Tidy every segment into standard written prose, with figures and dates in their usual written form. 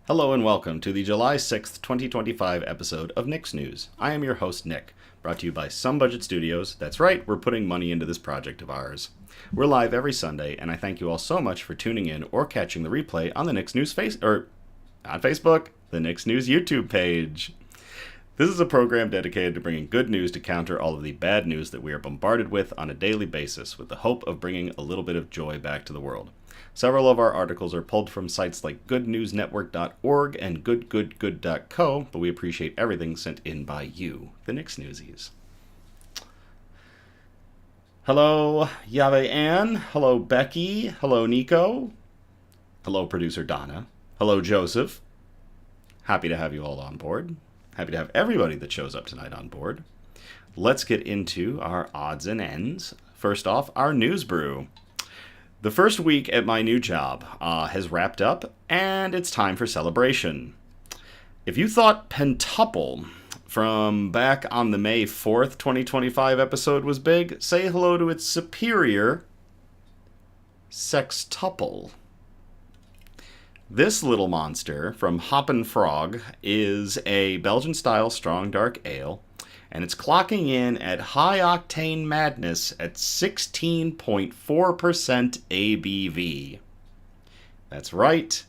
Hello and welcome to the July 6th, 2025 episode of Nick's News. I am your host, Nick, brought to you by Some Budget Studios. That's right, we're putting money into this project of ours. We're live every Sunday, and I thank you all so much for tuning in or catching the replay on the Nick's News not Facebook, the Nick's News YouTube page. This is a program dedicated to bringing good news to counter all of the bad news that we are bombarded with on a daily basis, with the hope of bringing a little bit of joy back to the world. Several of our articles are pulled from sites like goodnewsnetwork.org and goodgoodgood.co, but we appreciate everything sent in by you, the Nick's Newsies. Hello, Yave Ann. Hello, Becky. Hello, Nico. Hello, producer Donna. Hello, Joseph. Happy to have you all on board. Happy to have everybody that shows up tonight on board. Let's get into our odds and ends. First off, our news brew. The first week at my new job has wrapped up, and it's time for celebration. If you thought Pentuple from back on the May 4th, 2025 episode was big, say hello to its superior, Sextuple. This little monster from Hoppin Frog is a Belgian-style strong dark ale, and it's clocking in at high-octane madness at 16.4% ABV. That's right,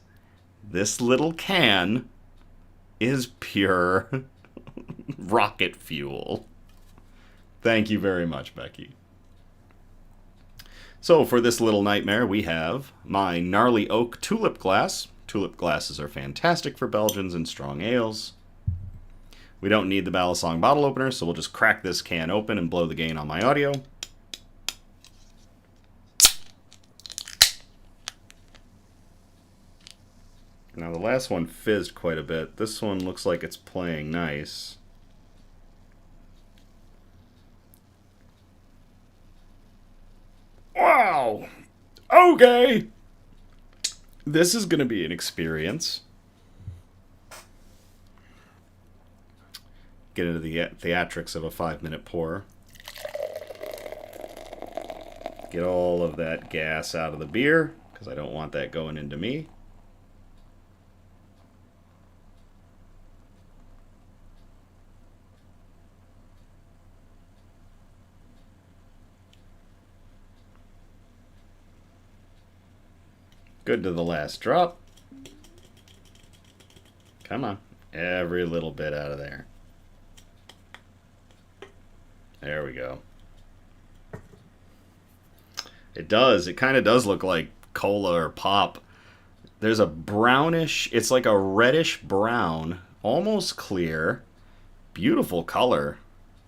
this little can is pure rocket fuel. Thank you very much, Becky. So for this little nightmare, we have my gnarly oak tulip glass. Tulip glasses are fantastic for Belgians and strong ales. We don't need the Balisong bottle opener, so we'll just crack this can open and blow the gain on my audio. Now the last one fizzed quite a bit. This one looks like it's playing nice. Wow! Okay! This is going to be an experience. Get into the theatrics of a 5-minute pour. Get all of that gas out of the beer, because I don't want that going into me. Good to the last drop. Come on. Every little bit out of there. There we go. It does. It kind of does look like cola or pop. There's a brownish, it's like a reddish brown, almost clear, beautiful color,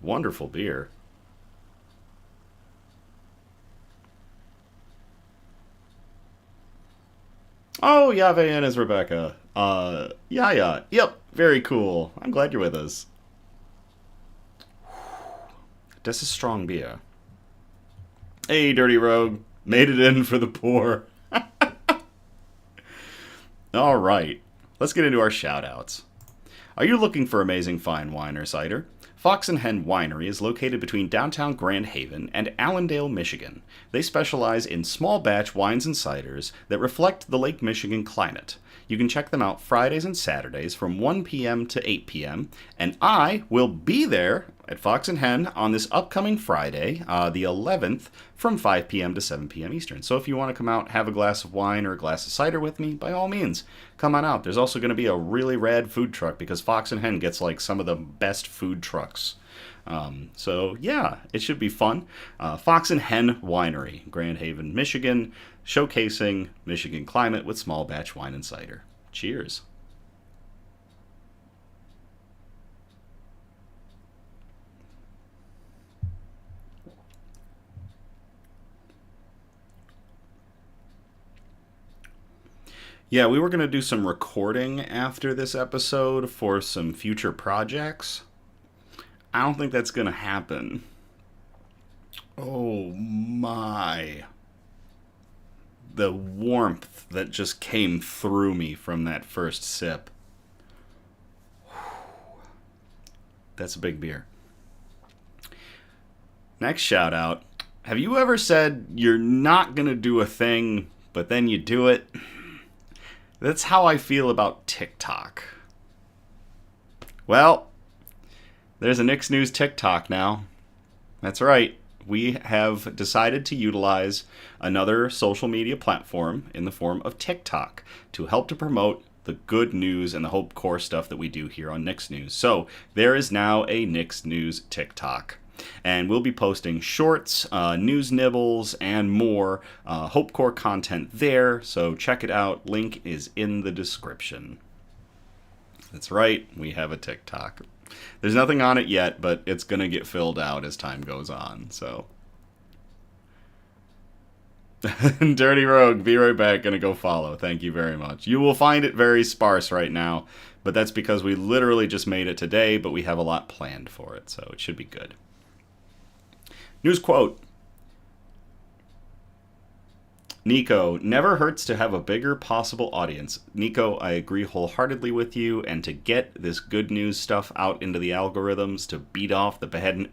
wonderful beer. Oh, Yave and is Rebecca. Yeah. Yep, very cool. I'm glad you're with us. This is strong beer. Hey, Dirty Rogue. Made it in for the poor. All right. Let's get into our shout-outs. Are you looking for amazing fine wine or cider? Fox and Hen Winery is located between downtown Grand Haven and Allendale, Michigan. They specialize in small batch wines and ciders that reflect the Lake Michigan climate. You can check them out Fridays and Saturdays from 1 p.m. to 8 p.m. And I will be there at Fox and Hen on this upcoming Friday, the 11th, from 5 p.m. to 7 p.m. Eastern. So if you want to come out, have a glass of wine or a glass of cider with me, by all means, come on out. There's also going to be a really rad food truck because Fox and Hen gets like some of the best food trucks. So yeah, it should be fun. Fox and Hen Winery, Grand Haven, Michigan, showcasing Michigan climate with small batch wine and cider. Cheers. Yeah, we were going to do some recording after this episode for some future projects. I don't think that's going to happen. Oh my. The warmth that just came through me from that first sip. That's a big beer. Next shout out. Have you ever said you're not going to do a thing, but then you do it? That's how I feel about TikTok. Well, there's a Nick's News TikTok now. That's right. We have decided to utilize another social media platform in the form of TikTok to help to promote the good news and the Hope Core stuff that we do here on Nick's News. So there is now a Nick's News TikTok. And we'll be posting shorts, news nibbles, and more Hope Core content there. So check it out. Link is in the description. That's right. We have a TikTok. There's nothing on it yet, but it's going to get filled out as time goes on, so. Dirty Rogue, be right back, gonna go follow. Thank you very much. You will find it very sparse right now, but that's because we literally just made it today, but we have a lot planned for it, so it should be good. News quote. Nico, never hurts to have a bigger possible audience. Nico, I agree wholeheartedly with you, and to get this good news stuff out into the algorithms to beat off the bad...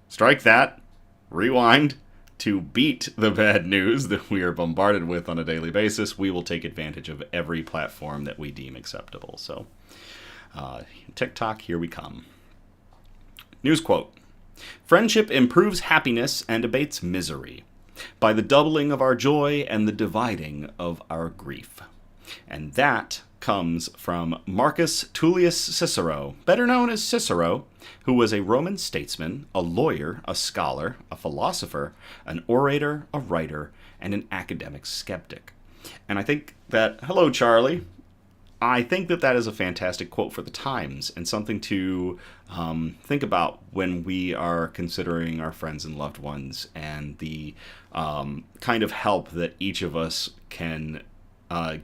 Strike that. Rewind. To beat the bad news that we are bombarded with on a daily basis, we will take advantage of every platform that we deem acceptable. So, TikTok, here we come. News quote. Friendship improves happiness and abates misery by the doubling of our joy and the dividing of our grief. And that comes from Marcus Tullius Cicero, better known as Cicero, who was a Roman statesman, a lawyer, a scholar, a philosopher, an orator, a writer, and an academic skeptic. And I think that, hello Charlie, I think that that is a fantastic quote for the times and something to think about when we are considering our friends and loved ones and the kind of help that each of us can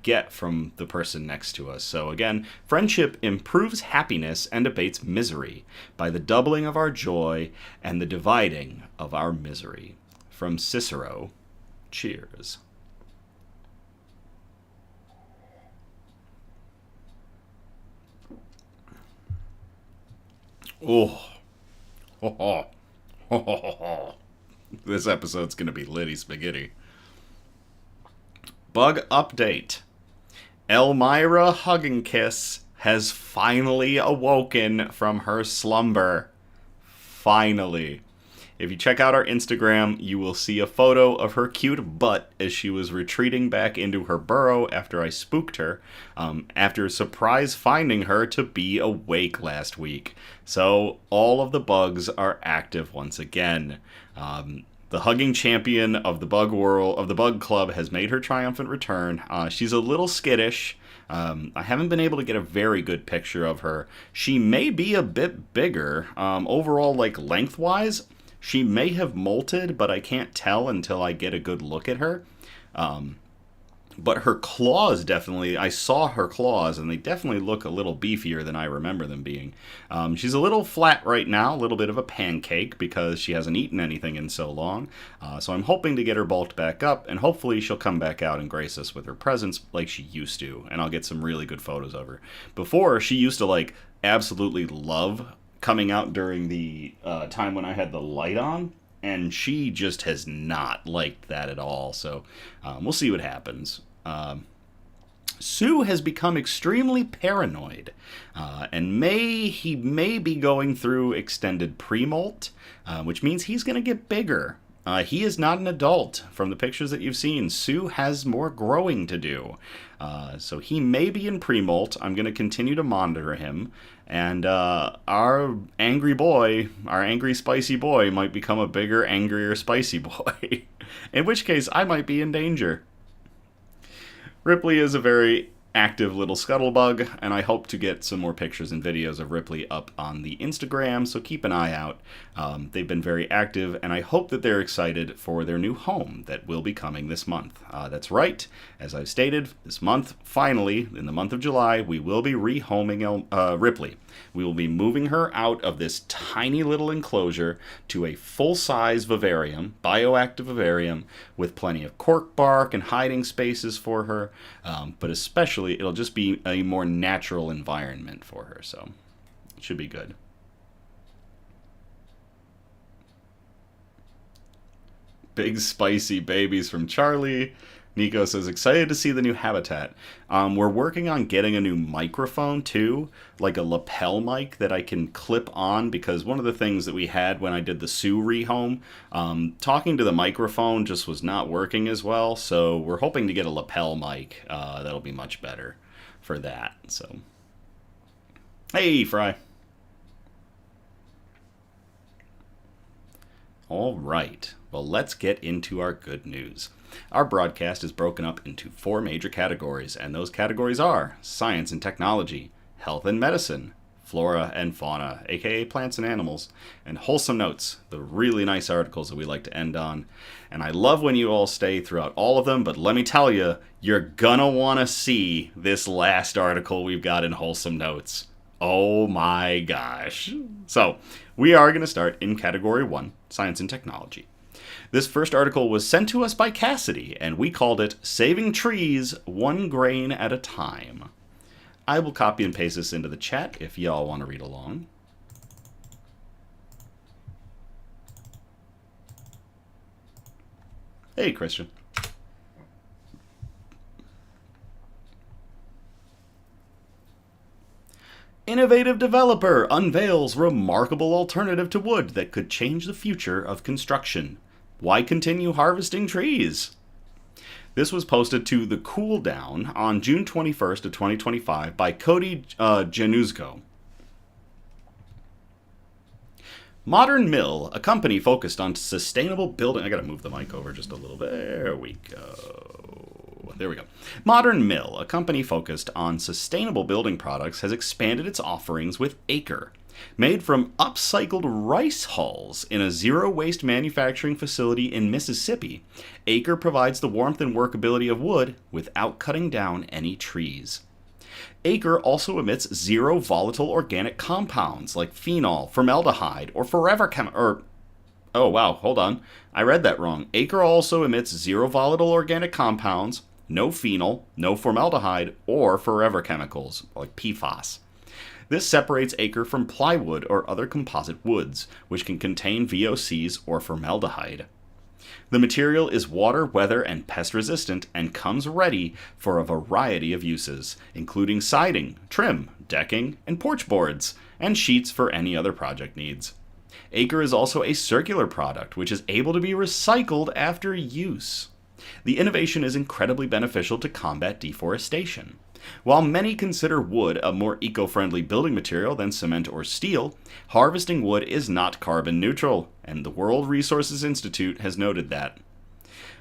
get from the person next to us. So again, friendship improves happiness and abates misery by the doubling of our joy and the dividing of our misery. From Cicero, cheers. Oh. This episode's going to be litty spaghetti. Bug update. Elmira Hugging Kiss has finally awoken from her slumber. Finally. If you check out our Instagram, you will see a photo of her cute butt as she was retreating back into her burrow after I spooked her, after surprise finding her to be awake last week. So all of the bugs are active once again. The hugging champion of the bug world, of the bug club, has made her triumphant return. She's a little skittish. I haven't been able to get a very good picture of her. She may be a bit bigger. Overall, like lengthwise, she may have molted, but I can't tell until I get a good look at her. But her claws definitely, I saw her claws, and they definitely look a little beefier than I remember them being. She's a little flat right now, a little bit of a pancake, because she hasn't eaten anything in so long. So I'm hoping to get her bulked back up, and hopefully she'll come back out and grace us with her presence like she used to, and I'll get some really good photos of her. Before, she used to, like, absolutely love coming out during the time when I had the light on, and she just has not liked that at all, so we'll see what happens. Sue has become extremely paranoid, and he may be going through extended pre-molt, which means he's going to get bigger. He is not an adult. From the pictures that you've seen, Sue has more growing to do. So he may be in pre-molt. I'm going to continue to monitor him. And our angry boy, our angry spicy boy, might become a bigger, angrier spicy boy. In which case, I might be in danger. Ripley is a very active little scuttlebug, and I hope to get some more pictures and videos of Ripley up on the Instagram, so keep an eye out. They've been very active, and I hope that they're excited for their new home that will be coming this month. That's right, as I've stated, this month, finally, in the month of July, we will be rehoming Ripley. We will be moving her out of this tiny little enclosure to a full-size vivarium, bioactive vivarium, with plenty of cork bark and hiding spaces for her, but especially it'll just be a more natural environment for her, so it should be good. Big spicy babies from Charlie. Nico says, excited to see the new habitat. We're working on getting a new microphone too, like a lapel mic that I can clip on, because one of the things that we had when I did the Sue rehome, talking to the microphone just was not working as well. So we're hoping to get a lapel mic. That'll be much better for that. So, hey, Fry. All right. Well, let's get into our good news. Our broadcast is broken up into 4 major categories, and those categories are science and technology, health and medicine, flora and fauna, aka plants and animals, and wholesome notes, the really nice articles that we like to end on. And I love when you all stay throughout all of them, but let me tell you, you're gonna want to see this last article we've got in wholesome notes. Oh my gosh. So, we are going to start in category 1, science and technology. This first article was sent to us by Cassidy, and we called it Saving Trees 1 Grain at a Time. I will copy and paste this into the chat if y'all want to read along. Hey, Christian. Innovative developer unveils remarkable alternative to wood that could change the future of construction. Why continue harvesting trees? This was posted to The Cool Down on June 21st of 2025 by Cody Januzko. Modern Mill, a company focused on sustainable building... I gotta move the mic over just a little bit. There we go. There we go. Modern Mill, a company focused on sustainable building products, has expanded its offerings with Acre. Made from upcycled rice hulls in a zero-waste manufacturing facility in Mississippi, Acre provides the warmth and workability of wood without cutting down any trees. Acre also emits zero volatile organic compounds like phenol, formaldehyde, or oh wow, hold on. I read that wrong. Acre also emits zero volatile organic compounds, no phenol, no formaldehyde, or forever chemicals like PFAS. This separates Acre from plywood or other composite woods, which can contain VOCs or formaldehyde. The material is water, weather, and pest resistant and comes ready for a variety of uses, including siding, trim, decking, and porch boards, and sheets for any other project needs. Acre is also a circular product, which is able to be recycled after use. The innovation is incredibly beneficial to combat deforestation. While many consider wood a more eco-friendly building material than cement or steel, harvesting wood is not carbon neutral, and the World Resources Institute has noted that.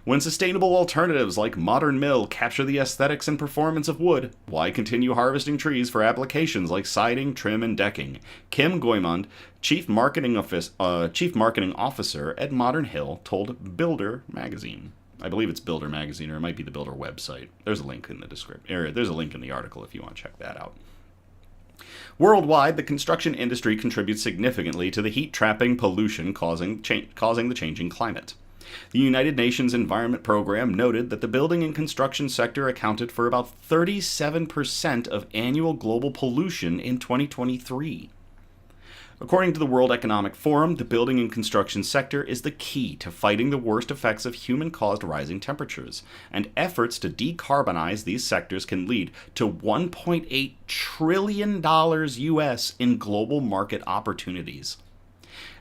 When sustainable alternatives like Modern Mill capture the aesthetics and performance of wood, why continue harvesting trees for applications like siding, trim, and decking? Kim Goymond, Chief Marketing Officer at Modern Hill, told Builder magazine. I believe it's Builder magazine, or it might be the Builder website. There's a link in the description. There's a link in the article if you want to check that out. Worldwide, the construction industry contributes significantly to the heat-trapping pollution causing the changing climate. The United Nations Environment Program noted that the building and construction sector accounted for about 37% of annual global pollution in 2023. According to the World Economic Forum, the building and construction sector is the key to fighting the worst effects of human-caused rising temperatures, and efforts to decarbonize these sectors can lead to $1.8 trillion US in global market opportunities.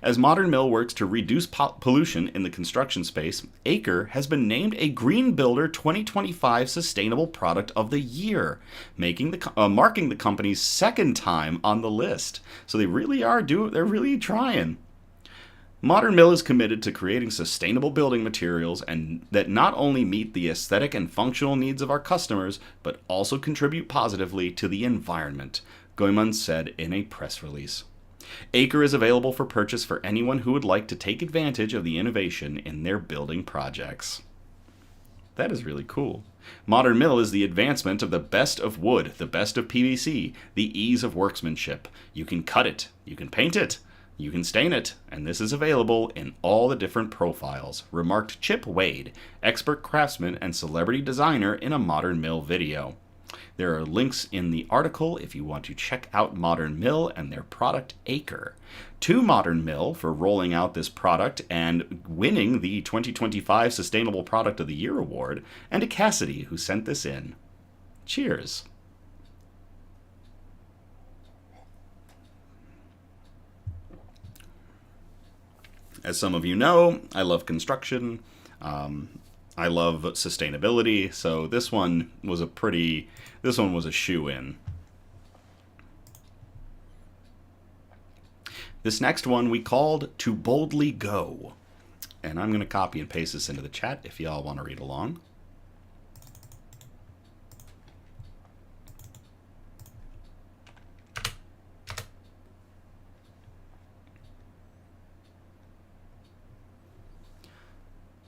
As Modern Mill works to reduce pollution in the construction space, Acre has been named a Green Builder 2025 Sustainable Product of the Year, marking the company's second time on the list. So they really are they're really trying. Modern Mill is committed to creating sustainable building materials and that not only meet the aesthetic and functional needs of our customers, but also contribute positively to the environment, Goymond said in a press release. Acre is available for purchase for anyone who would like to take advantage of the innovation in their building projects. That is really cool. Modern Mill is the advancement of the best of wood, the best of PVC, the ease of workmanship. You can cut it, you can paint it, you can stain it, and this is available in all the different profiles, remarked Chip Wade, expert craftsman and celebrity designer in a Modern Mill video. There are links in the article if you want to check out Modern Mill and their product Acre. to Modern Mill for rolling out this product and winning the 2025 Sustainable Product of the Year award, and to Cassidy, who sent this in. Cheers. As some of you know, I love construction. I love sustainability, so this one was a shoo-in. This next one we called To Boldly Go. And I'm going to copy and paste this into the chat if y'all want to read along.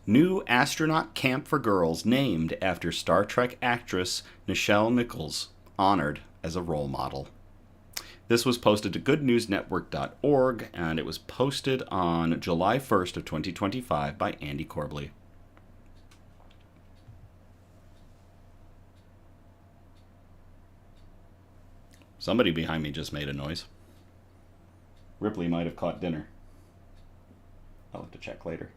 New astronaut camp for girls named after Star Trek actress Nichelle Nichols, honored as a role model. This was posted to goodnewsnetwork.org, and it was posted on July 1st of 2025 by Andy Corbley. Somebody behind me just made a noise. Ripley might have caught dinner. I'll have to check later.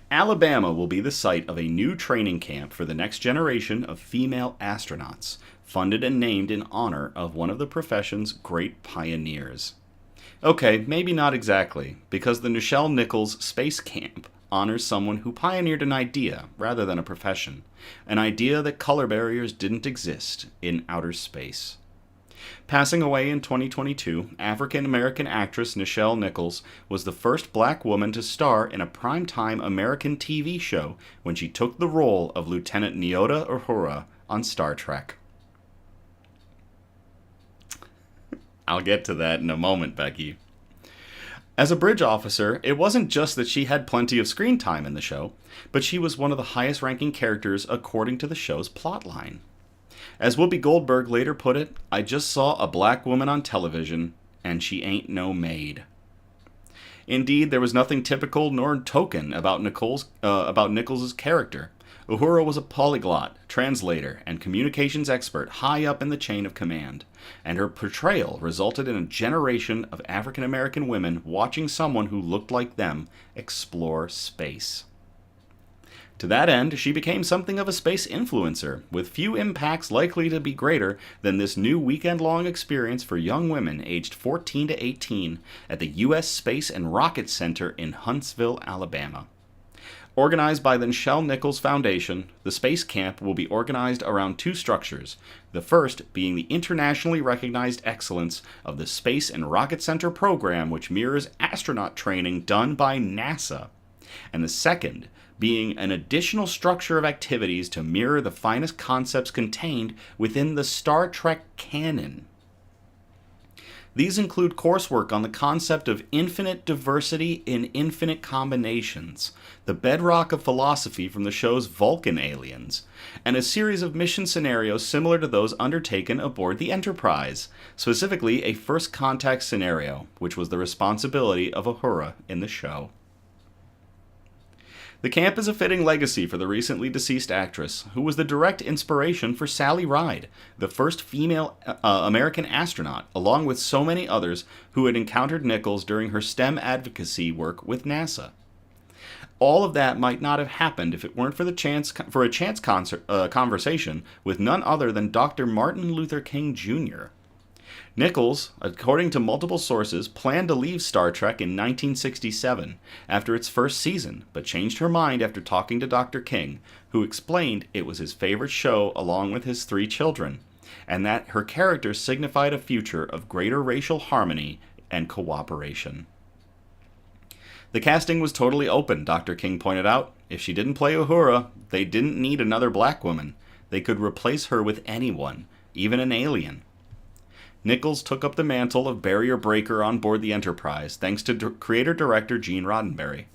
Alabama will be the site of a new training camp for the next generation of female astronauts, funded and named in honor of one of the profession's great pioneers. Okay, maybe not exactly, because the Nichelle Nichols Space Camp honors someone who pioneered an idea rather than a profession, an idea that color barriers didn't exist in outer space. Passing away in 2022, African-American actress Nichelle Nichols was the first black woman to star in a primetime American TV show when she took the role of Lieutenant Nyota Uhura on Star Trek. I'll get to that in a moment, Becky. As a bridge officer, it wasn't just that she had plenty of screen time in the show, but she was one of the highest-ranking characters according to the show's plotline. As Whoopi Goldberg later put it, I just saw a black woman on television, and she ain't no maid. Indeed, there was nothing typical nor token about Nichols' character. Uhura was a polyglot, translator, and communications expert high up in the chain of command, and her portrayal resulted in a generation of African American women watching someone who looked like them explore space. To that end, she became something of a space influencer, with few impacts likely to be greater than this new weekend-long experience for young women aged 14 to 18 at the U.S. Space and Rocket Center in Huntsville, Alabama. Organized by the Nichelle Nichols Foundation, the space camp will be organized around two structures, the first being the internationally recognized excellence of the Space and Rocket Center program, which mirrors astronaut training done by NASA, and the second being an additional structure of activities to mirror the finest concepts contained within the Star Trek canon. These include coursework on the concept of infinite diversity in infinite combinations, the bedrock of philosophy from the show's Vulcan aliens, and a series of mission scenarios similar to those undertaken aboard the Enterprise, specifically a first contact scenario, which was the responsibility of Uhura in the show. The camp is a fitting legacy for the recently deceased actress, who was the direct inspiration for Sally Ride, the first female American astronaut, along with so many others who had encountered Nichols during her STEM advocacy work with NASA. All of that might not have happened if it weren't for a chance conversation with none other than Dr. Martin Luther King Jr. Nichols, according to multiple sources, planned to leave Star Trek in 1967 after its first season, but changed her mind after talking to Dr. King, who explained it was his favorite show along with his 3 children, and that her character signified a future of greater racial harmony and cooperation. The casting was totally open, Dr. King pointed out. If she didn't play Uhura, they didn't need another black woman. They could replace her with anyone, even an alien. Nichols took up the mantle of barrier breaker on board the Enterprise, thanks to creator-director Gene Roddenberry.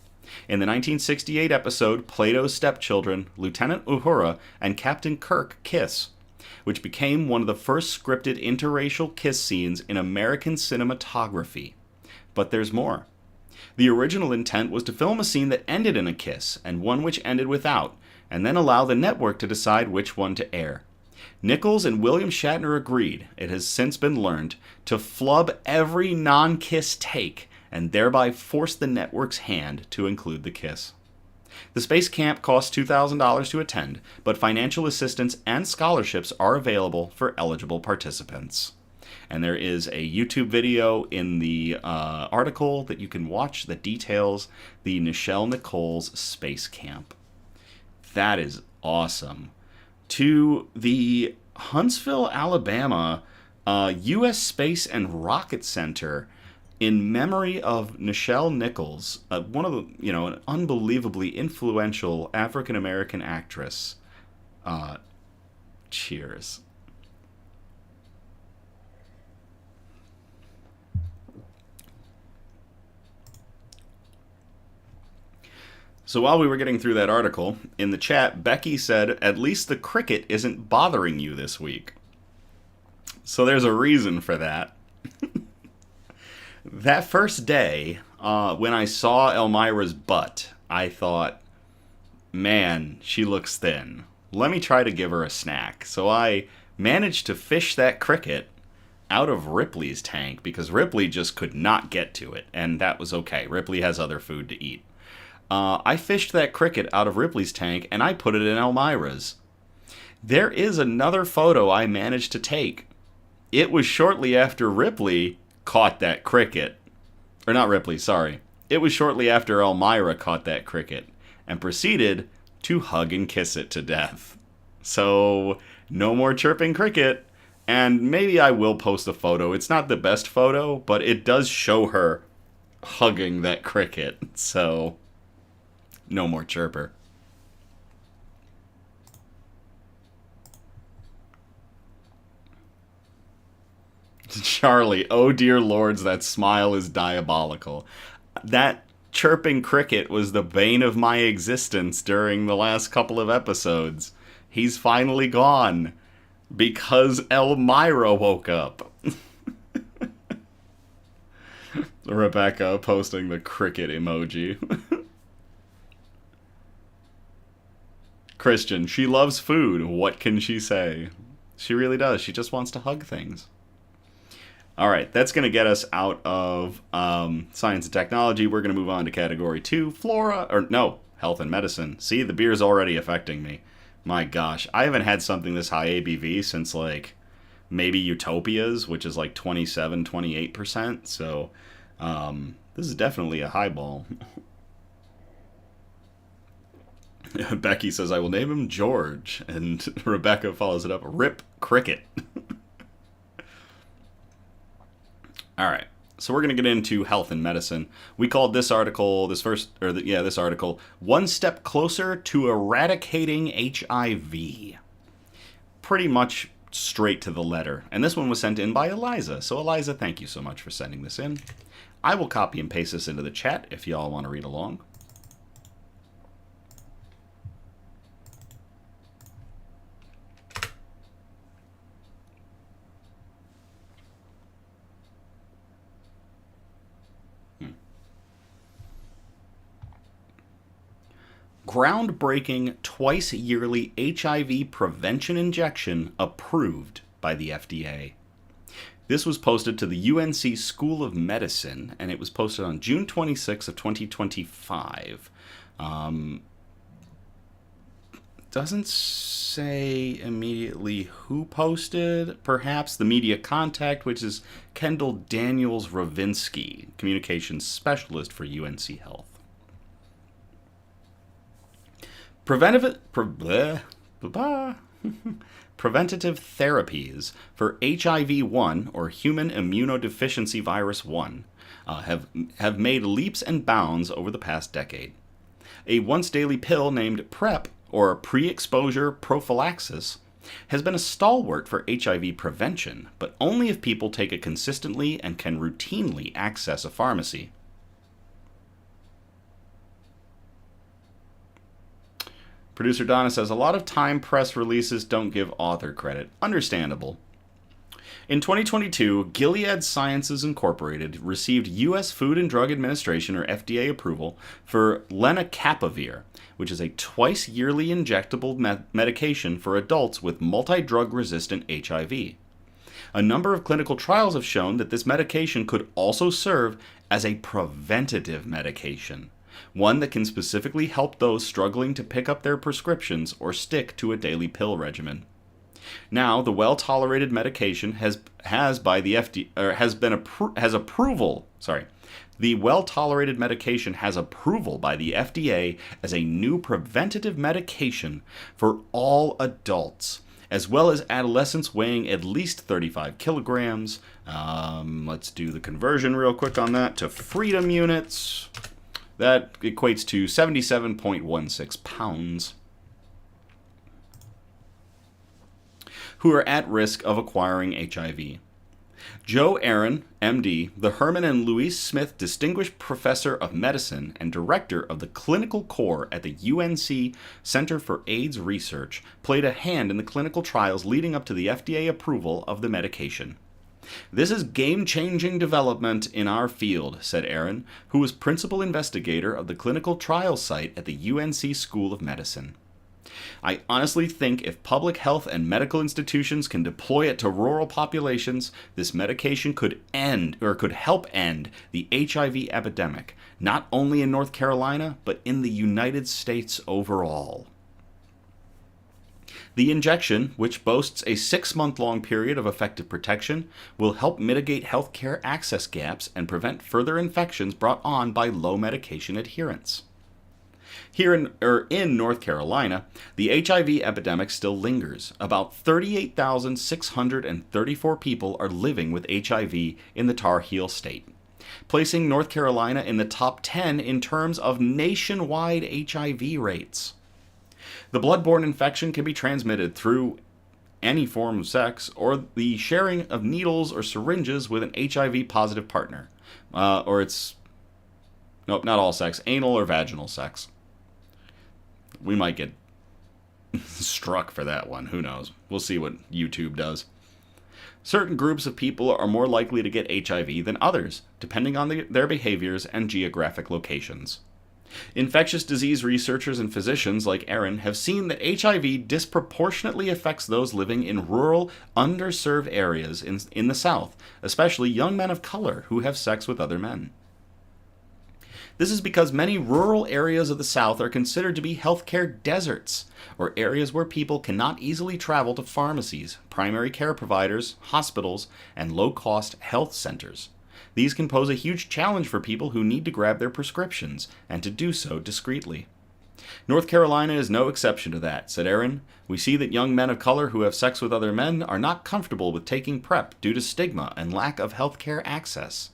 In the 1968 episode Plato's Stepchildren, Lieutenant Uhura and Captain Kirk kiss, which became one of the first scripted interracial kiss scenes in American cinematography. But there's more. The original intent was to film a scene that ended in a kiss, and one which ended without, and then allow the network to decide which one to air. Nichols and William Shatner agreed, it has since been learned, to flub every non-kiss take and thereby force the network's hand to include the kiss. The space camp costs $2,000 to attend, but financial assistance and scholarships are available for eligible participants. And there is a YouTube video in the article that you can watch that details the Nichelle Nichols Space Camp. That is awesome. To the Huntsville, Alabama U.S. Space and Rocket Center in memory of Nichelle Nichols, one of the, an unbelievably influential African-American actress. Cheers. So while we were getting through that article, in the chat, Becky said, at least the cricket isn't bothering you this week. So there's a reason for that. That first day, when I saw Elmira's butt, I thought, man, she looks thin. Let me try to give her a snack. So I managed to fish that cricket out of Ripley's tank because Ripley just could not get to it, and that was okay. Ripley has other food to eat. I fished that cricket out of Ripley's tank, and I put it in Elmira's. There is another photo I managed to take. It was shortly after Ripley caught that cricket. Or not Ripley, sorry. It was shortly after Elmira caught that cricket and proceeded to hug and kiss it to death. So, no more chirping cricket. And maybe I will post a photo. It's not the best photo, but it does show her hugging that cricket. So, no more chirper. Charlie, oh dear lords, that smile is diabolical. That chirping cricket was the bane of my existence during the last couple of episodes. He's finally gone because Elmira woke up. Rebecca posting the cricket emoji. Christian, she loves food. What can she say? She really does. She just wants to hug things. All right, that's going to get us out of science and technology. We're going to move on to category 2, health and medicine. See, the beer's already affecting me. My gosh, I haven't had something this high ABV since, maybe Utopia's, which is 27, 28%. So, this is definitely a highball. Becky says, I will name him George. And Rebecca follows it up, Rip Cricket. All right, so we're going to get into health and medicine. We called this article, this article, One Step Closer to Eradicating HIV. Pretty much straight to the letter. And this one was sent in by Eliza. So Eliza, thank you so much for sending this in. I will copy and paste this into the chat if y'all want to read along. Groundbreaking twice-yearly HIV prevention injection approved by the FDA. This was posted to the UNC School of Medicine, and it was posted on June 26th of 2025. Doesn't say immediately who posted. Perhaps the media contact, which is Kendall Daniels-Ravinsky, communications specialist for UNC Health. Preventative therapies for HIV-1 or human immunodeficiency virus 1 have made leaps and bounds over the past decade. A once-daily pill named PrEP, or pre-exposure prophylaxis, has been a stalwart for HIV prevention, but only if people take it consistently and can routinely access a pharmacy. Producer Donna says, a lot of time press releases don't give author credit. Understandable. In 2022, Gilead Sciences Incorporated received U.S. Food and Drug Administration, or FDA, approval for lenacapavir, which is a twice-yearly injectable medication for adults with multi-drug-resistant HIV. A number of clinical trials have shown that this medication could also serve as a preventative medication, one that can specifically help those struggling to pick up their prescriptions or stick to a daily pill regimen. Now, the well-tolerated medication has by the FDA has approval. Sorry, the well-tolerated medication has approval by the FDA as a new preventative medication for all adults, as well as adolescents weighing at least 35 kilograms. Let's do the conversion real quick on that to freedom units. That equates to 77.16 pounds. Who are at risk of acquiring HIV. Joe Aaron, MD, the Herman and Louise Smith Distinguished Professor of Medicine and Director of the Clinical Core at the UNC Center for AIDS Research, played a hand in the clinical trials leading up to the FDA approval of the medication. "This is game-changing development in our field," said Aaron, who was principal investigator of the clinical trial site at the UNC School of Medicine. "I honestly think if public health and medical institutions can deploy it to rural populations, this medication could help end the HIV epidemic, not only in North Carolina, but in the United States overall." The injection, which boasts a 6-month-long period of effective protection, will help mitigate healthcare access gaps and prevent further infections brought on by low medication adherence. Here in North Carolina, the HIV epidemic still lingers. About 38,634 people are living with HIV in the Tar Heel State, placing North Carolina in the top 10 in terms of nationwide HIV rates. The bloodborne infection can be transmitted through any form of sex or the sharing of needles or syringes with an HIV-positive partner. Not all sex, anal or vaginal sex. We might get struck for that one. Who knows? We'll see what YouTube does. Certain groups of people are more likely to get HIV than others, depending on their behaviors and geographic locations. Infectious disease researchers and physicians like Aaron have seen that HIV disproportionately affects those living in rural, underserved areas in the South, especially young men of color who have sex with other men. This is because many rural areas of the South are considered to be healthcare deserts, or areas where people cannot easily travel to pharmacies, primary care providers, hospitals, and low-cost health centers. These can pose a huge challenge for people who need to grab their prescriptions, and to do so discreetly. North Carolina is no exception to that, said Aaron. We see that young men of color who have sex with other men are not comfortable with taking PrEP due to stigma and lack of healthcare access.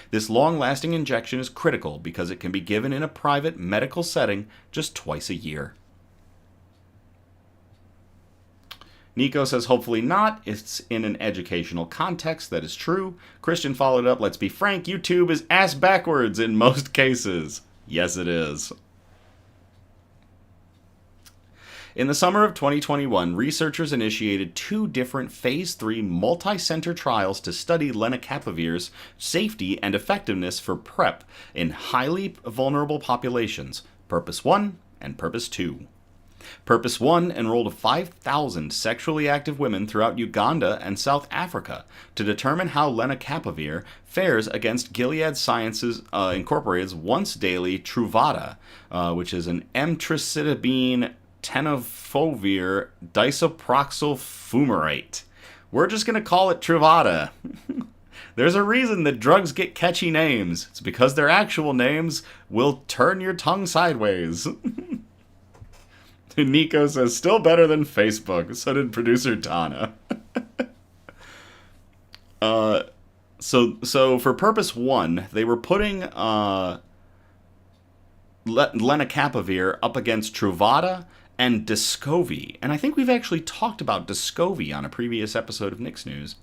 This long-lasting injection is critical because it can be given in a private medical setting just twice a year. Nico says, hopefully not. It's in an educational context. That is true. Christian followed up, let's be frank, YouTube is ass backwards in most cases. Yes, it is. In the summer of 2021, researchers initiated 2 different Phase 3 multi-center trials to study lenacapavir's safety and effectiveness for PrEP in highly vulnerable populations, Purpose 1 and Purpose 2. Purpose 1 enrolled 5,000 sexually active women throughout Uganda and South Africa to determine how lenacapavir fares against Gilead Sciences Incorporated's once-daily Truvada, which is an emtricitabine tenofovir disoproxyl fumarate. We're just going to call it Truvada. There's a reason that drugs get catchy names. It's because their actual names will turn your tongue sideways. Nico says, still better than Facebook. So did producer Donna. So for Purpose 1, they were putting lenacapavir up against Truvada and Descovy. And I think we've actually talked about Descovy on a previous episode of Nick's News.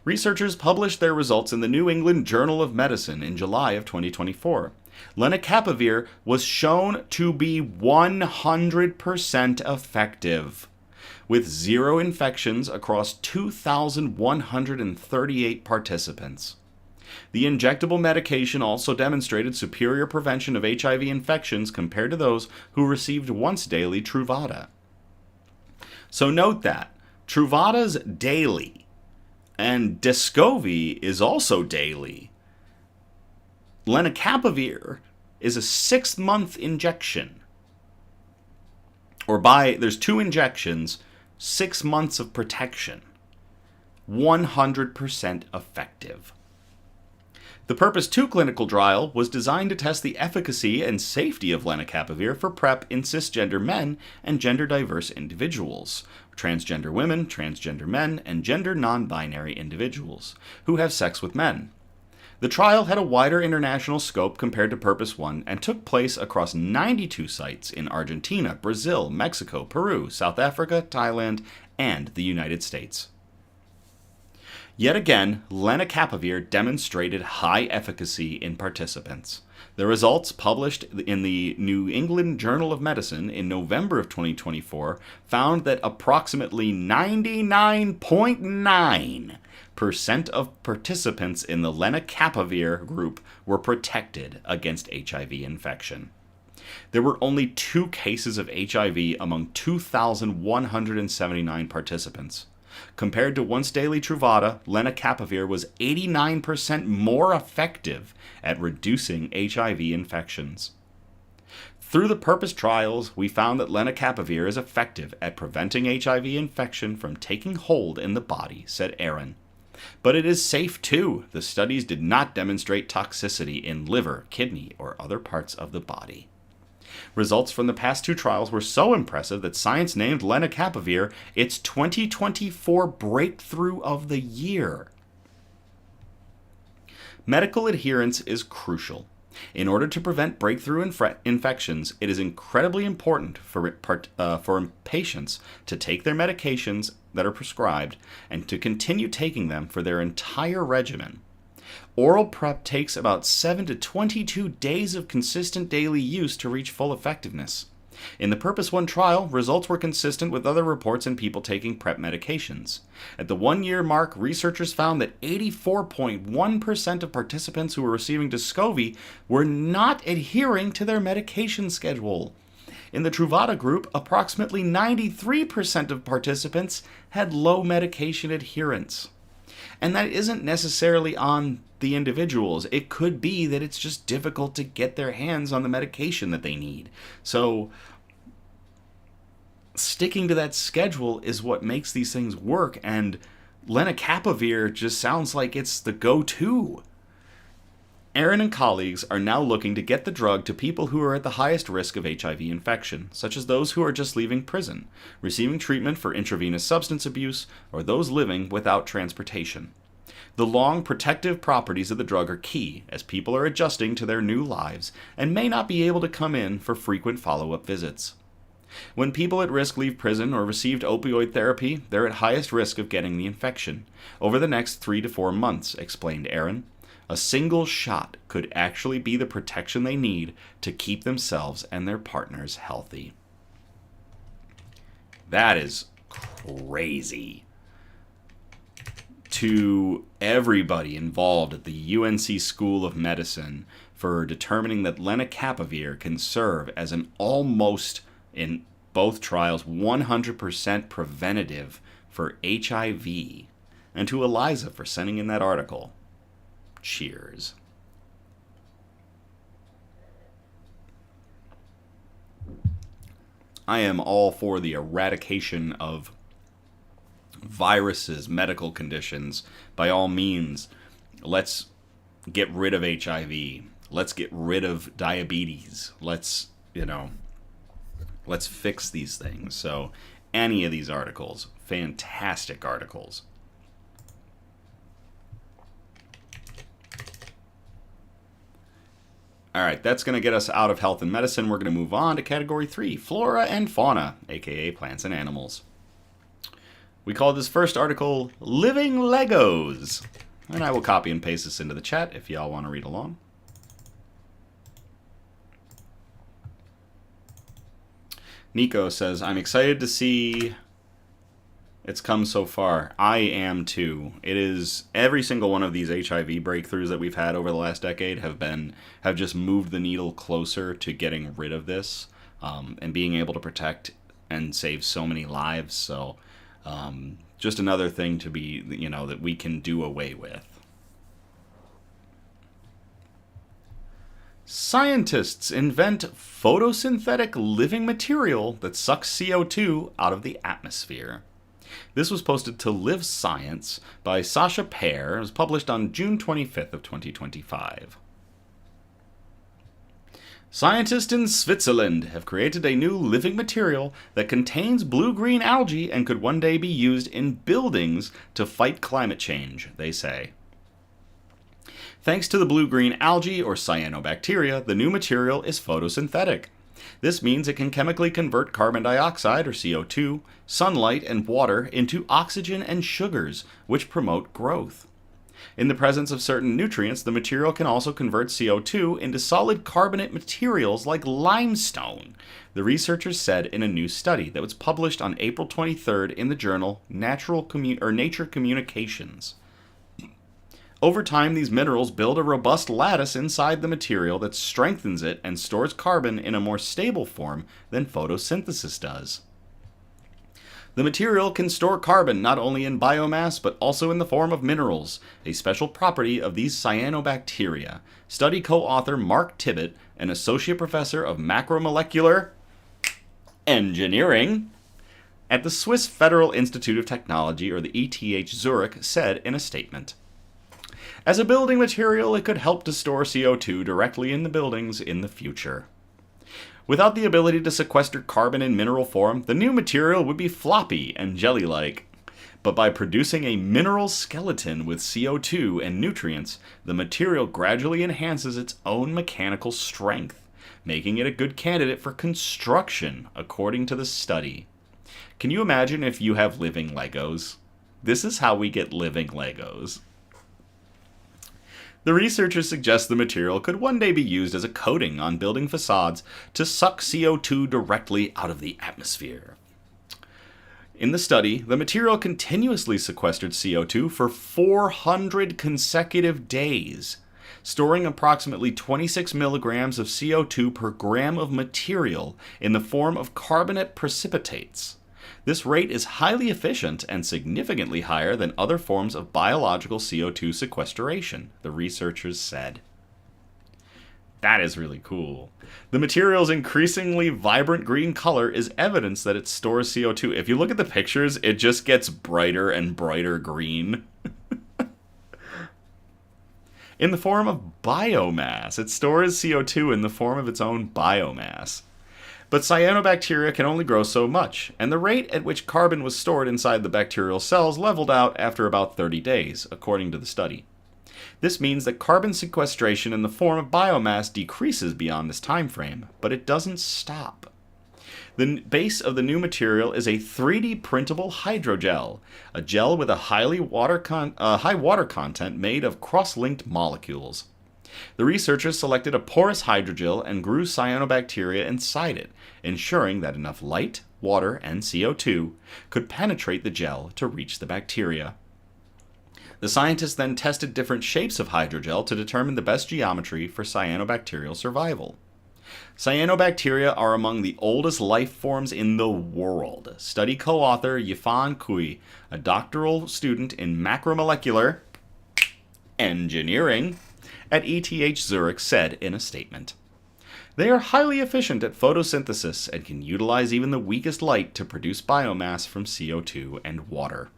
Researchers published their results in the New England Journal of Medicine in July of 2024. Lenacapavir was shown to be 100% effective. with 0 infections across 2,138 participants. The injectable medication also demonstrated superior prevention of HIV infections compared to those who received once-daily Truvada. So note that Truvada's daily, and Descovy is also daily. Lenacapavir is a 6-month injection. There's 2 injections, 6 months of protection. 100% effective. The Purpose 2 clinical trial was designed to test the efficacy and safety of lenacapavir for PrEP in cisgender men and gender-diverse individuals, transgender women, transgender men, and gender non-binary individuals who have sex with men. The trial had a wider international scope compared to Purpose 1 and took place across 92 sites in Argentina, Brazil, Mexico, Peru, South Africa, Thailand, and the United States. Yet again, lenacapavir demonstrated high efficacy in participants. The results, published in the New England Journal of Medicine in November of 2024, found that approximately 99.9% of participants in the lenacapavir group were protected against HIV infection. There were only 2 cases of HIV among 2,179 participants. Compared to once-daily Truvada, lenacapavir was 89% more effective at reducing HIV infections. Through the Purpose trials, we found that lenacapavir is effective at preventing HIV infection from taking hold in the body, said Aaron. But it is safe too. The studies did not demonstrate toxicity in liver, kidney, or other parts of the body. Results from the past 2 trials were so impressive that Science named lenacapavir its 2024 Breakthrough of the Year. Medical adherence is crucial. In order to prevent breakthrough infections, it is incredibly important for patients to take their medications that are prescribed and to continue taking them for their entire regimen. Oral PrEP takes about 7 to 22 days of consistent daily use to reach full effectiveness. In the Purpose 1 trial, results were consistent with other reports in people taking PrEP medications. At the 1-year mark, researchers found that 84.1% of participants who were receiving Descovy were not adhering to their medication schedule. In the Truvada group, approximately 93% of participants had low medication adherence. And that isn't necessarily on the individuals. It could be that it's just difficult to get their hands on the medication that they need. So sticking to that schedule is what makes these things work, and lenacapavir just sounds like it's the go-to. Aaron and colleagues are now looking to get the drug to people who are at the highest risk of HIV infection, such as those who are just leaving prison, receiving treatment for intravenous substance abuse, or those living without transportation. The long protective properties of the drug are key, as people are adjusting to their new lives and may not be able to come in for frequent follow-up visits. When people at risk leave prison or received opioid therapy, they're at highest risk of getting the infection over the next 3 to 4 months, explained Aaron. A single shot could actually be the protection they need to keep themselves and their partners healthy. That is crazy. To everybody involved at the UNC School of Medicine for determining that lenacapavir can serve as an almost, in both trials, 100% preventative for HIV. And to Eliza for sending in that article. Cheers. I am all for the eradication of viruses, medical conditions. By all means, let's get rid of HIV. Let's get rid of diabetes. Let's fix these things. So, any of these articles, fantastic articles. Alright, that's going to get us out of health and medicine. We're going to move on to category 3, flora and fauna, aka plants and animals. We call this first article, Living Legos. And I will copy and paste this into the chat if y'all want to read along. Nico says, I'm excited to see It's come so far. I am too. It is every single one of these HIV breakthroughs that we've had over the last decade have just moved the needle closer to getting rid of this, and being able to protect and save so many lives. So, just another thing to be, that we can do away with. Scientists invent photosynthetic living material that sucks CO2 out of the atmosphere. This was posted to Live Science by Sasha Pear. It was published on June 25th of 2025. Scientists in Switzerland have created a new living material that contains blue-green algae and could one day be used in buildings to fight climate change, they say. Thanks to the blue-green algae, or cyanobacteria, the new material is photosynthetic. This means it can chemically convert carbon dioxide, or CO2, sunlight, and water into oxygen and sugars, which promote growth. In the presence of certain nutrients, the material can also convert CO2 into solid carbonate materials like limestone, the researchers said in a new study that was published on April 23rd in the journal Nature Communications. Over time, these minerals build a robust lattice inside the material that strengthens it and stores carbon in a more stable form than photosynthesis does. The material can store carbon not only in biomass but also in the form of minerals, a special property of these cyanobacteria. Study co-author Mark Tibbett, an associate professor of macromolecular engineering at the Swiss Federal Institute of Technology, or the ETH Zurich, said in a statement. As a building material, it could help to store CO2 directly in the buildings in the future. Without the ability to sequester carbon in mineral form, the new material would be floppy and jelly-like. But by producing a mineral skeleton with CO2 and nutrients, the material gradually enhances its own mechanical strength, making it a good candidate for construction, according to the study. Can you imagine if you have living Legos? This is how we get living Legos. The researchers suggest the material could one day be used as a coating on building facades to suck CO2 directly out of the atmosphere. In the study, the material continuously sequestered CO2 for 400 consecutive days, storing approximately 26 milligrams of CO2 per gram of material in the form of carbonate precipitates. This rate is highly efficient and significantly higher than other forms of biological CO2 sequestration, the researchers said. That is really cool. The material's increasingly vibrant green color is evidence that it stores CO2. If you look at the pictures, it just gets brighter and brighter green. In the form of biomass. It stores CO2 in the form of its own biomass. But cyanobacteria can only grow so much, and the rate at which carbon was stored inside the bacterial cells leveled out after about 30 days, according to the study. This means that carbon sequestration in the form of biomass decreases beyond this time frame, but it doesn't stop. The base of the new material is a 3D printable hydrogel, a gel with a high water content made of cross-linked molecules. The researchers selected a porous hydrogel and grew cyanobacteria inside it, ensuring that enough light, water, and CO2 could penetrate the gel to reach the bacteria. The scientists then tested different shapes of hydrogel to determine the best geometry for cyanobacterial survival. Cyanobacteria are among the oldest life forms in the world. Study co-author Yifan Cui, a doctoral student in macromolecular engineering at ETH Zurich, said in a statement. They are highly efficient at photosynthesis and can utilize even the weakest light to produce biomass from CO2 and water.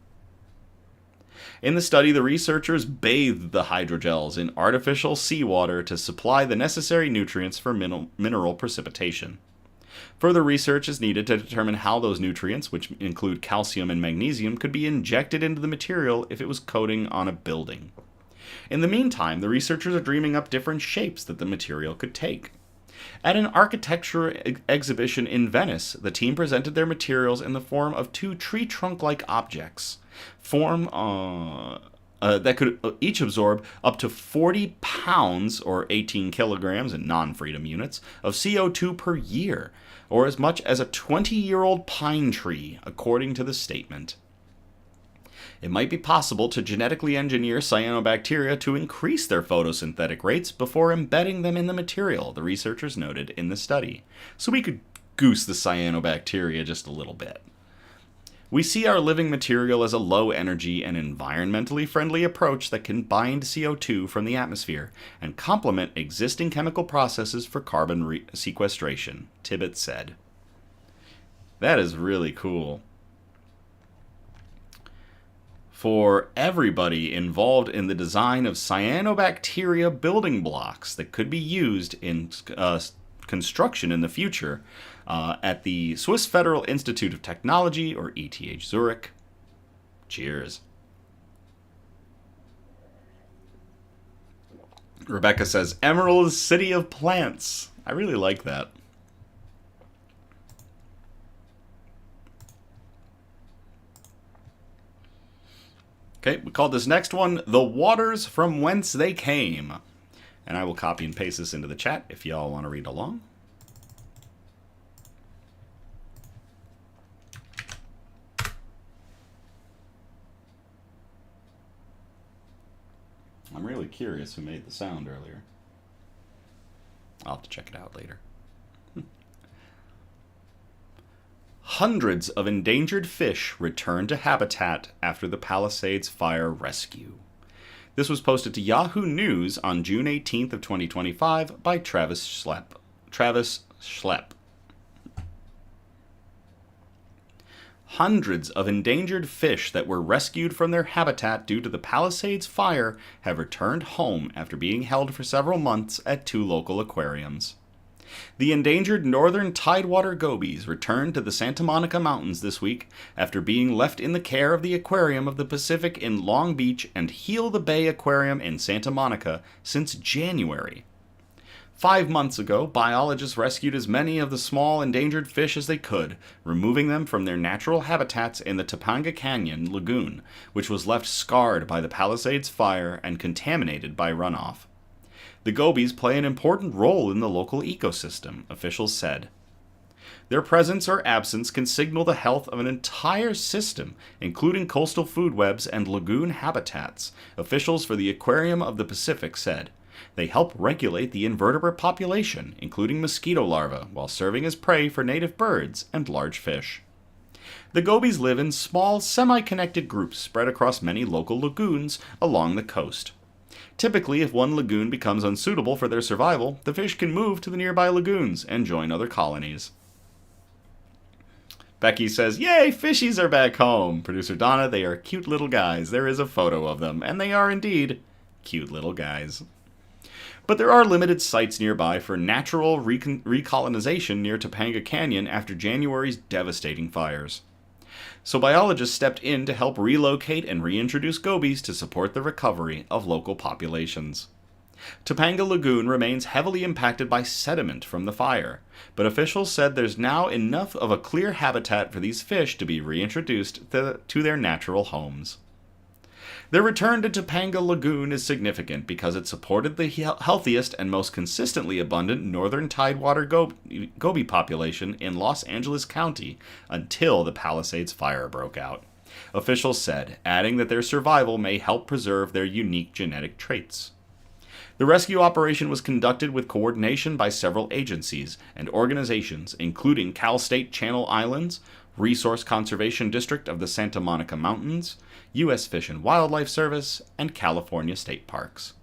In the study, the researchers bathed the hydrogels in artificial seawater to supply the necessary nutrients for mineral precipitation. Further research is needed to determine how those nutrients, which include calcium and magnesium, could be injected into the material if it was coating on a building. In the meantime, the researchers are dreaming up different shapes that the material could take. At an architecture exhibition in Venice, the team presented their materials in the form of two tree trunk-like objects, that could each absorb up to 40 pounds, or 18 kilograms in non-freedom units, of CO2 per year, or as much as a 20-year-old pine tree, according to the statement. It might be possible to genetically engineer cyanobacteria to increase their photosynthetic rates before embedding them in the material, the researchers noted in the study. So we could goose the cyanobacteria just a little bit. We see our living material as a low-energy and environmentally friendly approach that can bind CO2 from the atmosphere and complement existing chemical processes for carbon sequestration, Tibbet said. That is really cool. For everybody involved in the design of cyanobacteria building blocks that could be used in construction in the future, at the Swiss Federal Institute of Technology, or ETH Zurich. Cheers. Rebecca says, Emerald City of Plants. I really like that. Okay, we call this next one, The Waters from Whence They Came. And I will copy and paste this into the chat if y'all want to read along. I'm really curious who made the sound earlier. I'll have to check it out later. Hundreds of endangered fish return to habitat after the Palisades fire rescue. This was posted to Yahoo News on June 18th of 2025 by Travis Schlepp. Hundreds of endangered fish that were rescued from their habitat due to the Palisades fire have returned home after being held for several months at 2 local aquariums. The endangered northern tidewater gobies returned to the Santa Monica Mountains this week after being left in the care of the Aquarium of the Pacific in Long Beach and Heal the Bay Aquarium in Santa Monica since January. 5 months ago, biologists rescued as many of the small endangered fish as they could, removing them from their natural habitats in the Topanga Canyon Lagoon, which was left scarred by the Palisades fire and contaminated by runoff. The gobies play an important role in the local ecosystem, officials said. Their presence or absence can signal the health of an entire system, including coastal food webs and lagoon habitats, officials for the Aquarium of the Pacific said. They help regulate the invertebrate population, including mosquito larvae, while serving as prey for native birds and large fish. The gobies live in small, semi-connected groups spread across many local lagoons along the coast. Typically, if one lagoon becomes unsuitable for their survival, the fish can move to the nearby lagoons and join other colonies. Becky says, Yay, fishies are back home! Producer Donna, they are cute little guys. There is a photo of them, and they are indeed cute little guys. But there are limited sites nearby for natural recolonization near Topanga Canyon after January's devastating fires. So biologists stepped in to help relocate and reintroduce gobies to support the recovery of local populations. Topanga Lagoon remains heavily impacted by sediment from the fire, but officials said there's now enough of a clear habitat for these fish to be reintroduced to their natural homes. Their return to Topanga Lagoon is significant because it supported the healthiest and most consistently abundant northern tidewater goby population in Los Angeles County until the Palisades fire broke out, officials said, adding that their survival may help preserve their unique genetic traits. The rescue operation was conducted with coordination by several agencies and organizations, including Cal State Channel Islands, Resource Conservation District of the Santa Monica Mountains, U.S. Fish and Wildlife Service, and California State Parks.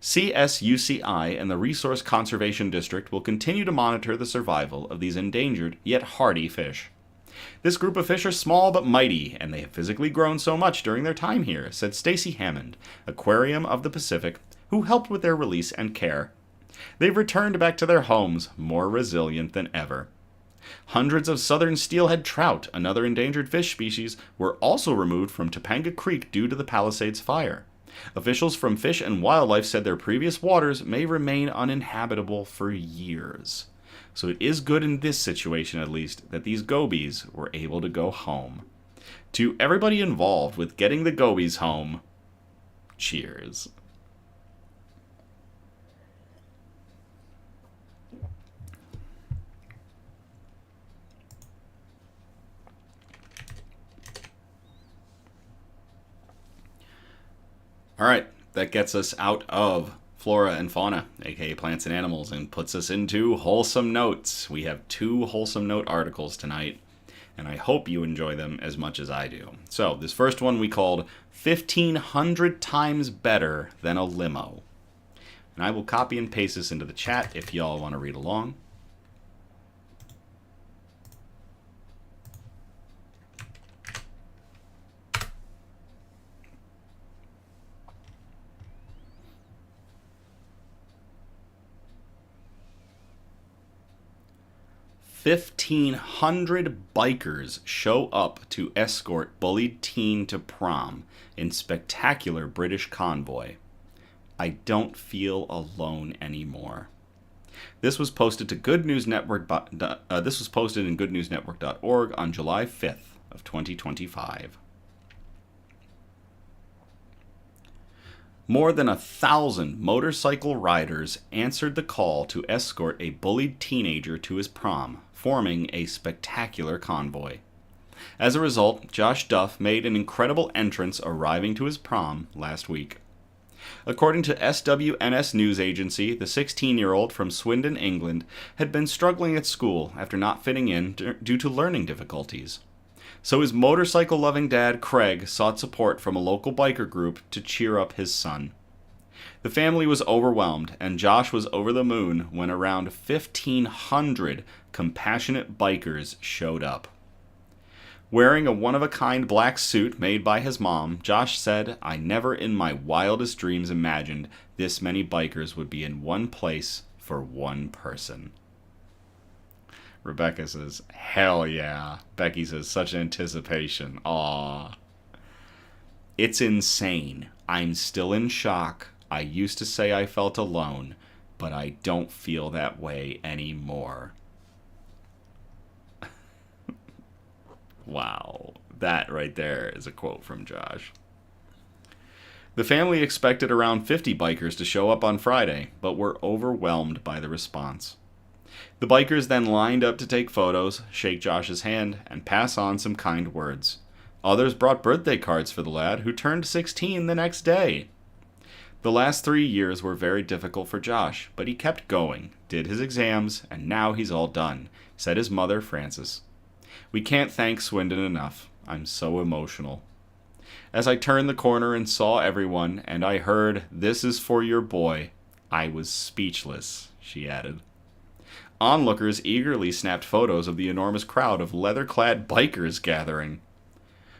CSUCI and the Resource Conservation District will continue to monitor the survival of these endangered yet hardy fish. This group of fish are small but mighty, and they have physically grown so much during their time here, said Stacy Hammond, Aquarium of the Pacific, who helped with their release and care. They've returned back to their homes, more resilient than ever. Hundreds of southern steelhead trout, another endangered fish species, were also removed from Topanga Creek due to the Palisades fire. Officials from Fish and Wildlife said their previous waters may remain uninhabitable for years. So it is good in this situation, at least, that these gobies were able to go home. To everybody involved with getting the gobies home, cheers. All right, that gets us out of flora and fauna, aka plants and animals, and puts us into wholesome notes. We have 2 wholesome note articles tonight, and I hope you enjoy them as much as I do. So, this first one we called 1,500 times better than a limo. And I will copy and paste this into the chat if y'all want to read along. $1,500 bikers show up to escort bullied teen to prom in spectacular British convoy. I don't feel alone anymore. This was posted to Good News Network. This was posted in goodnewsnetwork.org on July 5th of 2025. More than 1,000 motorcycle riders answered the call to escort a bullied teenager to his prom, forming a spectacular convoy. As a result, Josh Duff made an incredible entrance arriving to his prom last week. According to SWNS News Agency, the 16-year-old from Swindon, England, had been struggling at school after not fitting in due to learning difficulties. So his motorcycle-loving dad, Craig, sought support from a local biker group to cheer up his son. The family was overwhelmed, and Josh was over the moon when around 1,500 compassionate bikers showed up. Wearing a one-of-a-kind black suit made by his mom, Josh said, "I never in my wildest dreams imagined this many bikers would be in one place for one person." Rebecca says, "Hell yeah." Becky says, "Such anticipation." Aww. It's insane. I'm still in shock. I used to say I felt alone, but I don't feel that way anymore. Wow. That right there is a quote from Josh. The family expected around 50 bikers to show up on Friday, but were overwhelmed by the response. The bikers then lined up to take photos, shake Josh's hand, and pass on some kind words. Others brought birthday cards for the lad, who turned 16 the next day. The last 3 years were very difficult for Josh, but he kept going, did his exams, and now he's all done, said his mother, Frances. "We can't thank Swindon enough. I'm so emotional. As I turned the corner and saw everyone, and I heard, 'This is for your boy,' I was speechless," she added. Onlookers eagerly snapped photos of the enormous crowd of leather-clad bikers gathering.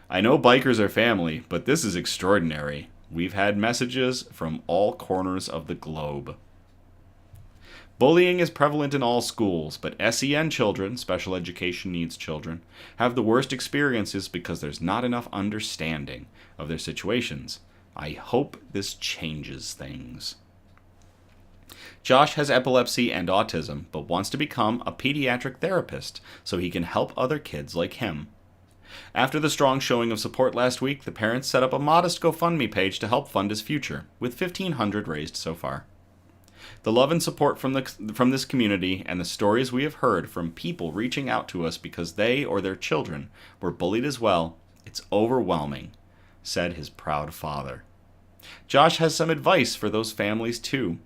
"I know bikers are family, but this is extraordinary. We've had messages from all corners of the globe." Bullying is prevalent in all schools, but SEN children, special education needs children, have the worst experiences because there's not enough understanding of their situations. I hope this changes things. Josh has epilepsy and autism, but wants to become a pediatric therapist so he can help other kids like him. After the strong showing of support last week, the parents set up a modest GoFundMe page to help fund his future, with $1,500 raised so far. The love and support from this community and the stories we have heard from people reaching out to us because they or their children were bullied as well, it's overwhelming, said his proud father. Josh has some advice for those families too.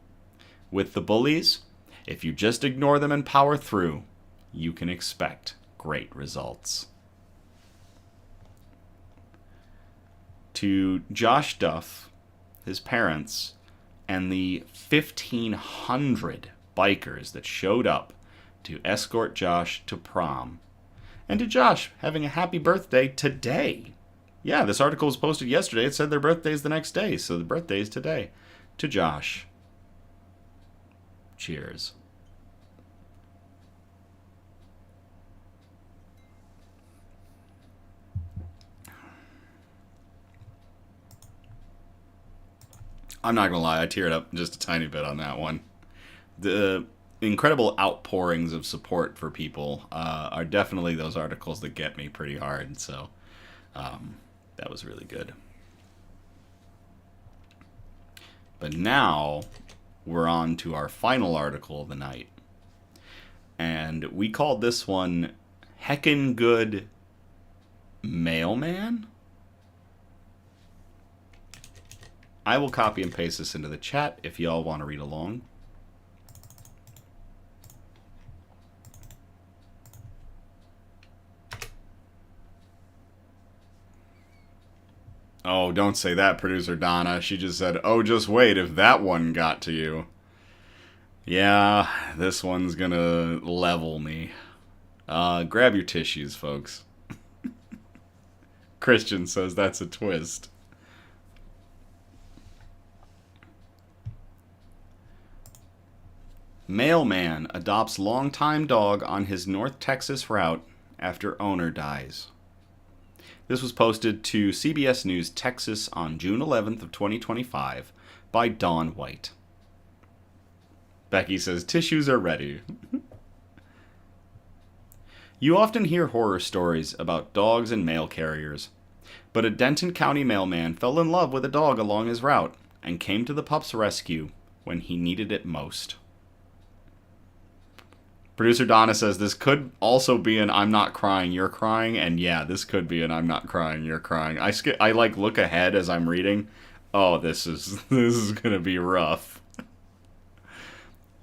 With the bullies, if you just ignore them and power through, you can expect great results. To Josh Duff, his parents, and the 1,500 bikers that showed up to escort Josh to prom. And to Josh, having a happy birthday today. Yeah, this article was posted yesterday. It said their birthday's the next day, so the birthday's today. To Josh, cheers. I'm not going to lie, I teared up just a tiny bit on that one. The incredible outpourings of support for people are definitely those articles that get me pretty hard, so that was really good. But now we're on to our final article of the night. And we called this one Heckin' Good Mailman? I will copy and paste this into the chat if y'all want to read along. Oh, don't say that, Producer Donna. She just said, oh, just wait if that one got to you. Yeah, this one's gonna level me. Grab your tissues, folks. Christian says that's a twist. Mailman adopts longtime dog on his North Texas route after owner dies. This was posted to CBS News Texas on June 11th of 2025 by Dawn White. Becky says, tissues are ready. You often hear horror stories about dogs and mail carriers, but a Denton County mailman fell in love with a dog along his route and came to the pup's rescue when he needed it most. Producer Donna says this could also be an I'm not crying, you're crying, and yeah, this could be an I'm not crying, you're crying. I like look ahead as I'm reading. Oh, this is gonna be rough.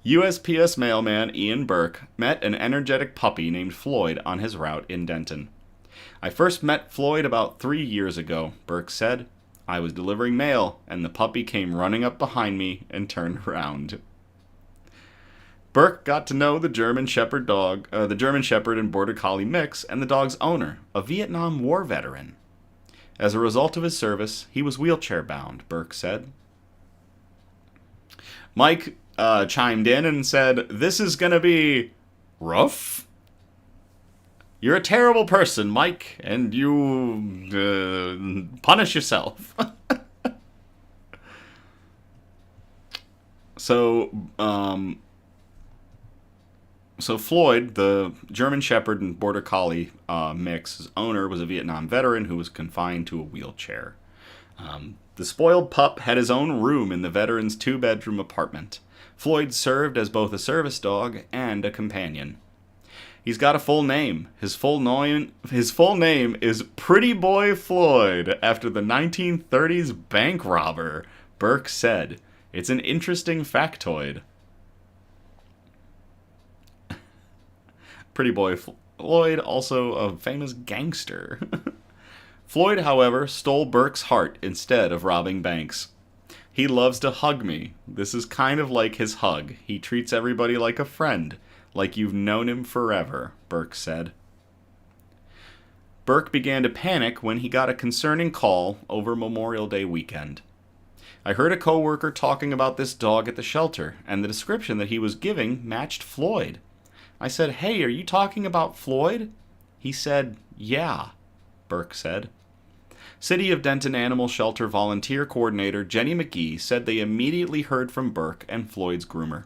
USPS mailman Ian Burke met an energetic puppy named Floyd on his route in Denton. I first met Floyd about 3 years ago, Burke said. I was delivering mail, and the puppy came running up behind me and turned around. Burke got to know the German Shepherd and Border Collie mix and the dog's owner, a Vietnam War veteran. As a result of his service, he was wheelchair-bound, Burke said. Mike chimed in and said, this is gonna be rough. You're a terrible person, Mike, and you punish yourself. So Floyd, the German Shepherd and Border Collie mix's owner, was a Vietnam veteran who was confined to a wheelchair. The spoiled pup had his own room in the veteran's 2-bedroom apartment. Floyd served as both a service dog and a companion. He's got a full name. His full name is Pretty Boy Floyd, after the 1930s bank robber, Burke said. It's an interesting factoid. Pretty Boy Floyd, also a famous gangster. Floyd, however, stole Burke's heart instead of robbing banks. He loves to hug me. This is kind of like his hug. He treats everybody like a friend, like you've known him forever, Burke said. Burke began to panic when he got a concerning call over Memorial Day weekend. I heard a coworker talking about this dog at the shelter, and the description that he was giving matched Floyd. I said, hey, are you talking about Floyd? He said, yeah, Burke said. City of Denton Animal Shelter Volunteer Coordinator Jenny McGee said they immediately heard from Burke and Floyd's groomer.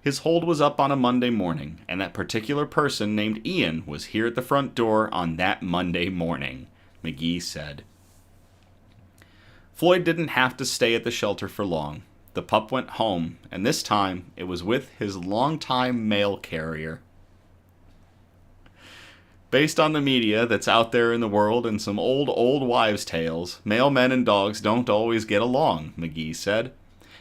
His hold was up on a Monday morning, and that particular person named Ian was here at the front door on that Monday morning, McGee said. Floyd didn't have to stay at the shelter for long. The pup went home, and this time it was with his longtime mail carrier. Based on the media that's out there in the world and some old wives' tales, mailmen and dogs don't always get along, McGee said.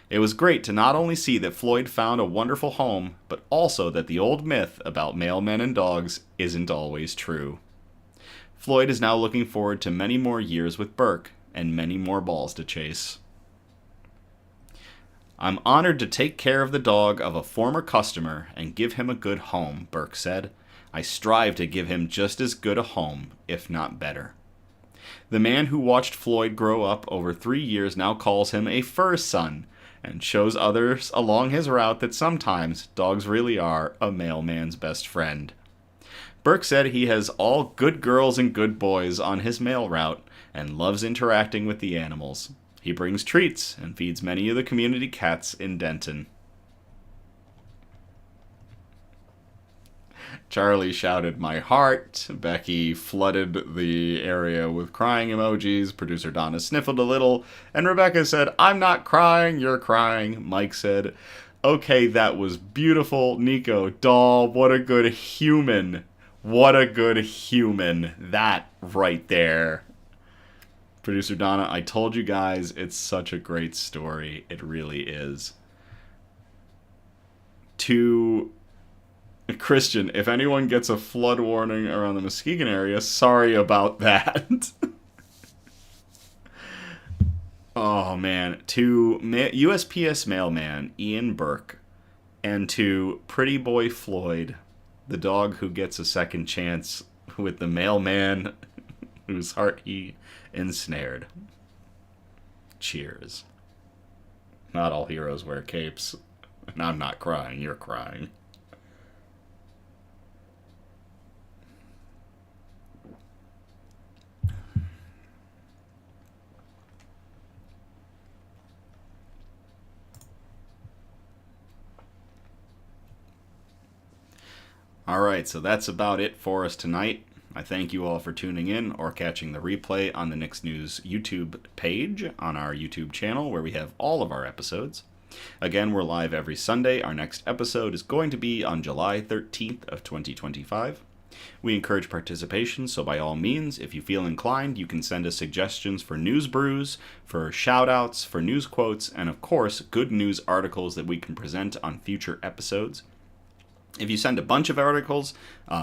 It was great to not only see that Floyd found a wonderful home, but also that the old myth about mailmen and dogs isn't always true. Floyd is now looking forward to many more years with Burke and many more balls to chase. I'm honored to take care of the dog of a former customer and give him a good home, Burke said. I strive to give him just as good a home, if not better. The man who watched Floyd grow up over 3 years now calls him a fur son and shows others along his route that sometimes dogs really are a mailman's best friend. Burke said he has all good girls and good boys on his mail route and loves interacting with the animals. He brings treats and feeds many of the community cats in Denton. Charlie shouted, my heart. Becky flooded the area with crying emojis. Producer Donna sniffled a little. And Rebecca said, I'm not crying, you're crying. Mike said, okay, that was beautiful. Nico, doll, what a good human. What a good human. That right there. Producer Donna, I told you guys, it's such a great story. It really is. To Christian, if anyone gets a flood warning around the Muskegon area, sorry about that. Oh, man. To USPS mailman Ian Burke, and to Pretty Boy Floyd, the dog who gets a second chance with the mailman whose heart he ensnared. Cheers. Not all heroes wear capes. And I'm not crying, you're crying. Alright, so that's about it for us tonight. I thank you all for tuning in or catching the replay on the Nix News YouTube page on our YouTube channel where we have all of our episodes. Again, we're live every Sunday. Our next episode is going to be on July 13th of 2025. We encourage participation, so by all means, if you feel inclined, you can send us suggestions for news brews, for shoutouts, for news quotes, and of course, good news articles that we can present on future episodes. If you send a bunch of articles,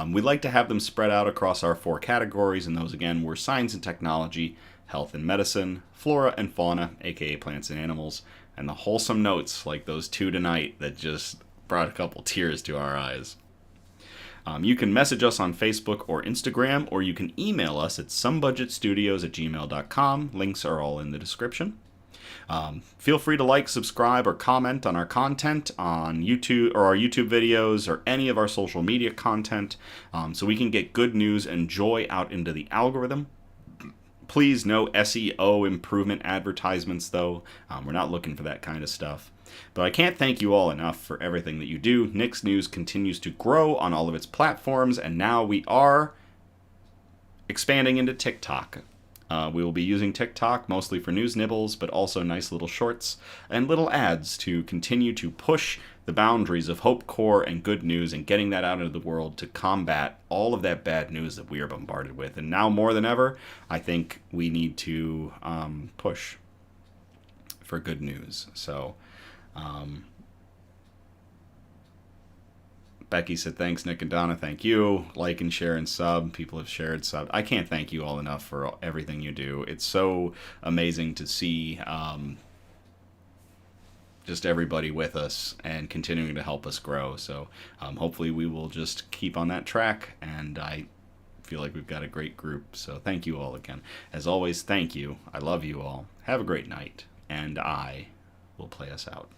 we'd like to have them spread out across our 4 categories, and those again were science and technology, health and medicine, flora and fauna, aka plants and animals, and the wholesome notes like those 2 tonight that just brought a couple tears to our eyes. You can message us on Facebook or Instagram, or you can email us at somebudgetstudios@gmail.com. Links are all in the description. Feel free to like, subscribe, or comment on our content on YouTube or our YouTube videos or any of our social media content so we can get good news and joy out into the algorithm. Please, no SEO improvement advertisements, though. We're not looking for that kind of stuff. But I can't thank you all enough for everything that you do. Nix News continues to grow on all of its platforms, and now we are expanding into TikTok. We will be using TikTok mostly for news nibbles, but also nice little shorts and little ads to continue to push the boundaries of hope, core, and good news and getting that out into the world to combat all of that bad news that we are bombarded with. And now more than ever, I think we need to push for good news. So, Becky said, thanks, Nick and Donna. Thank you. Like and share and sub. People have shared, sub. I can't thank you all enough for everything you do. It's so amazing to see just everybody with us and continuing to help us grow. So hopefully we will just keep on that track. And I feel like we've got a great group. So thank you all again. As always, thank you. I love you all. Have a great night. And I will play us out.